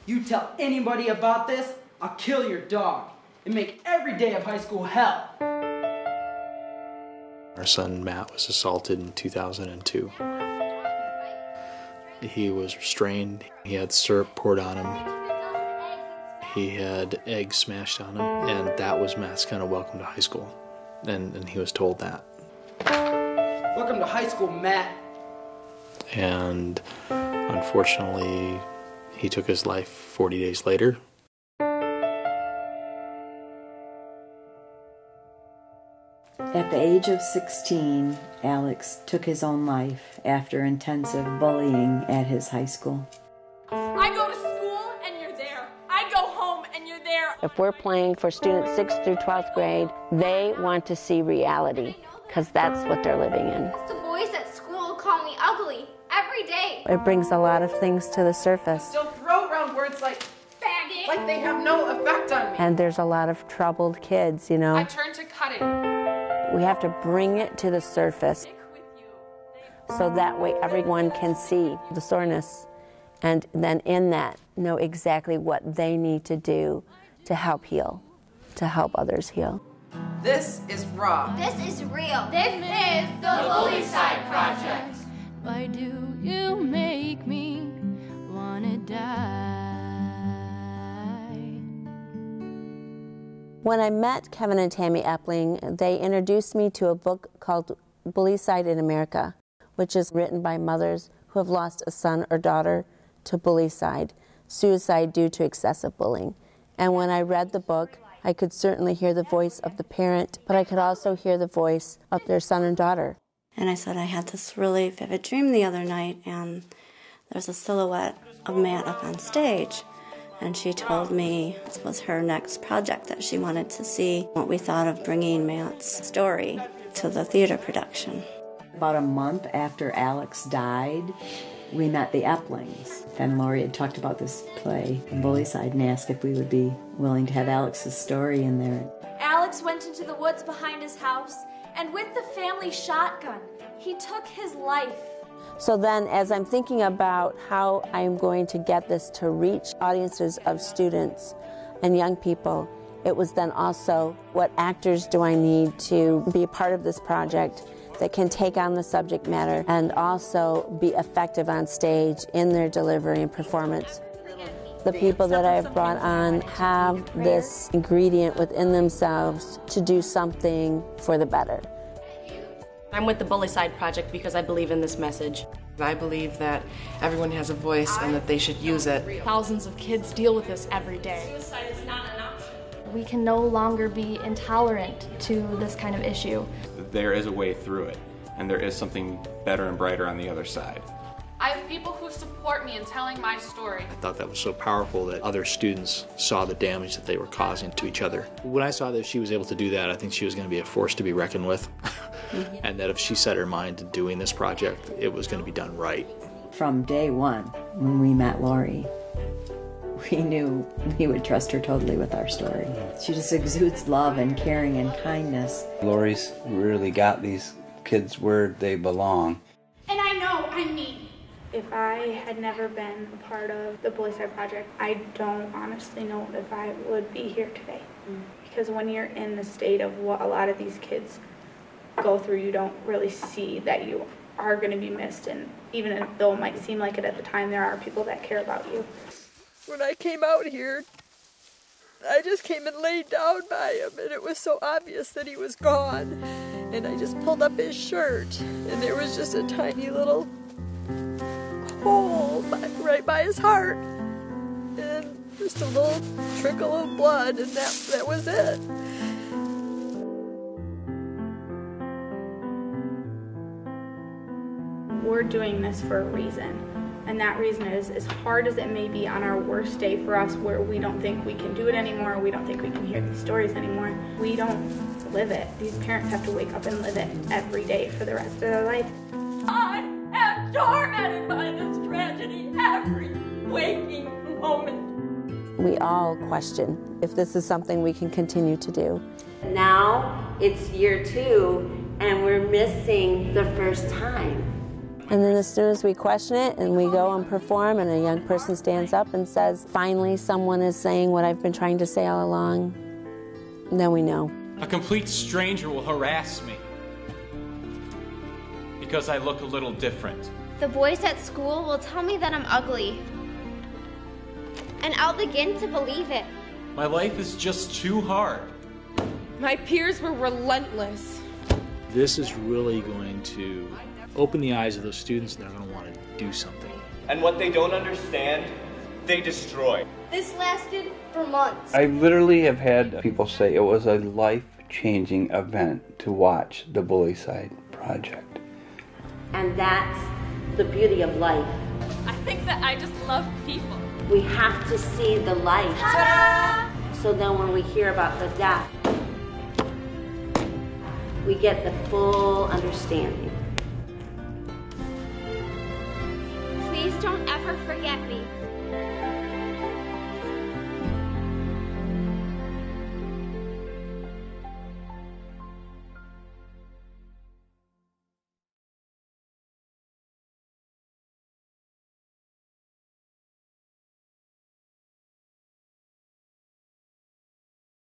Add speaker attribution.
Speaker 1: You tell anybody about this, I'll kill your dog and make every day of high school hell.
Speaker 2: Our son Matt was assaulted in 2002. He was restrained. He had syrup poured on him. He had eggs smashed on him, and that was Matt's kind of welcome to high school. And he was told that.
Speaker 1: Welcome to high school, Matt.
Speaker 2: And unfortunately, he took his life 40 days later.
Speaker 3: At the age of 16, Alex took his own life after intensive bullying at his high school.
Speaker 4: I go to school and you're there. I go home and you're there.
Speaker 5: If we're playing for students 6th through 12th grade, they want to see reality because that's what they're living in.
Speaker 6: The boys at school call me ugly every day.
Speaker 5: It brings a lot of things to the surface.
Speaker 1: Don't throw around words like
Speaker 6: faggot,
Speaker 1: like they have no effect on me.
Speaker 5: And there's a lot of troubled kids, you know.
Speaker 4: I turn to cutting.
Speaker 5: We have to bring it to the surface so that way everyone can see the soreness and then in that know exactly what they need to do to help heal, to help others heal.
Speaker 1: This is raw.
Speaker 6: this is real. This is the Bully Side Project.
Speaker 7: Why do you make me wanna die?
Speaker 5: When I met Kevin and Tammy Epling, they introduced me to a book called Bullycide in America, which is written by mothers who have lost a son or daughter to bullycide, suicide due to excessive bullying. And when I read the book, I could certainly hear the voice of the parent, but I could also hear the voice of their son and daughter.
Speaker 8: And I said I had this really vivid dream the other night, and there's a silhouette of Matt up on stage. And she told me this was her next project that she wanted to see, what we thought of bringing Matt's story to the theater production.
Speaker 3: About a month after Alex died, we met the Eplings. And Lori had talked about this play, Bullycide, and asked if we would be willing to have Alex's story in there.
Speaker 9: Alex went into the woods behind his house, and with the family shotgun, he took his life.
Speaker 5: So then as I'm thinking about how I'm going to get this to reach audiences of students and young people, it was then also what actors do I need to be a part of this project that can take on the subject matter and also be effective on stage in their delivery and performance. The people that I've brought on have this ingredient within themselves to do something for the better.
Speaker 10: I'm with the Bullycide Project because I believe in this message.
Speaker 11: I believe that everyone has a voice and that they should use it.
Speaker 4: Thousands of kids deal with this every day.
Speaker 9: Suicide is not an option. We can no longer be intolerant to this kind of issue.
Speaker 12: There is a way through it, and there is something better and brighter on the other side.
Speaker 4: I have people who support me in telling my story.
Speaker 2: I thought that was so powerful that other students saw the damage that they were causing to each other. When I saw that she was able to do that, I think she was going to be a force to be reckoned with. And that if she set her mind to doing this project, it was going to be done right.
Speaker 3: From day one, when we met Lori, we knew we would trust her totally with our story. She just exudes love and caring and kindness.
Speaker 13: Lori's really got these kids where they belong.
Speaker 6: And I know I'm mean.
Speaker 14: If I had never been a part of the Bullycide Project, I don't honestly know if I would be here today. Because when you're in the state of what a lot of these kids go through, you don't really see that you are going to be missed, and even though it might seem like it at the time, there are people that care about you.
Speaker 15: When I came out here, I just came and laid down by him, and it was so obvious that he was gone. And I just pulled up his shirt, and there was just a tiny little hole right by his heart, and just a little trickle of blood, and that was it.
Speaker 14: We're doing this for a reason, and that reason is, as hard as it may be on our worst day for us, where we don't think we can do it anymore, we don't think we can hear these stories anymore, we don't live it. These parents have to wake up and live it every day for the rest of their life.
Speaker 4: I am tormented by this tragedy every waking moment.
Speaker 5: We all question if this is something we can continue to do.
Speaker 16: Now it's year 2, and we're missing the first time.
Speaker 5: And then as soon as we question it and we go and perform and a young person stands up and says, finally someone is saying what I've been trying to say all along, then we know.
Speaker 16: A complete stranger will harass me because I look a little different.
Speaker 6: The boys at school will tell me that I'm ugly. And I'll begin to believe it.
Speaker 16: My life is just too hard.
Speaker 4: My peers were relentless.
Speaker 2: This is really going to open the eyes of those students, and they're going to want to do something.
Speaker 17: And what they don't understand, they destroy.
Speaker 6: This lasted for months.
Speaker 13: I literally have had people say it was a life-changing event to watch the Bullyside Project.
Speaker 5: And that's the beauty of life.
Speaker 4: I think that I just love people.
Speaker 5: We have to see the light. Ta-da! So then when we hear about the death, we get the full understanding.
Speaker 6: Please don't ever forget me.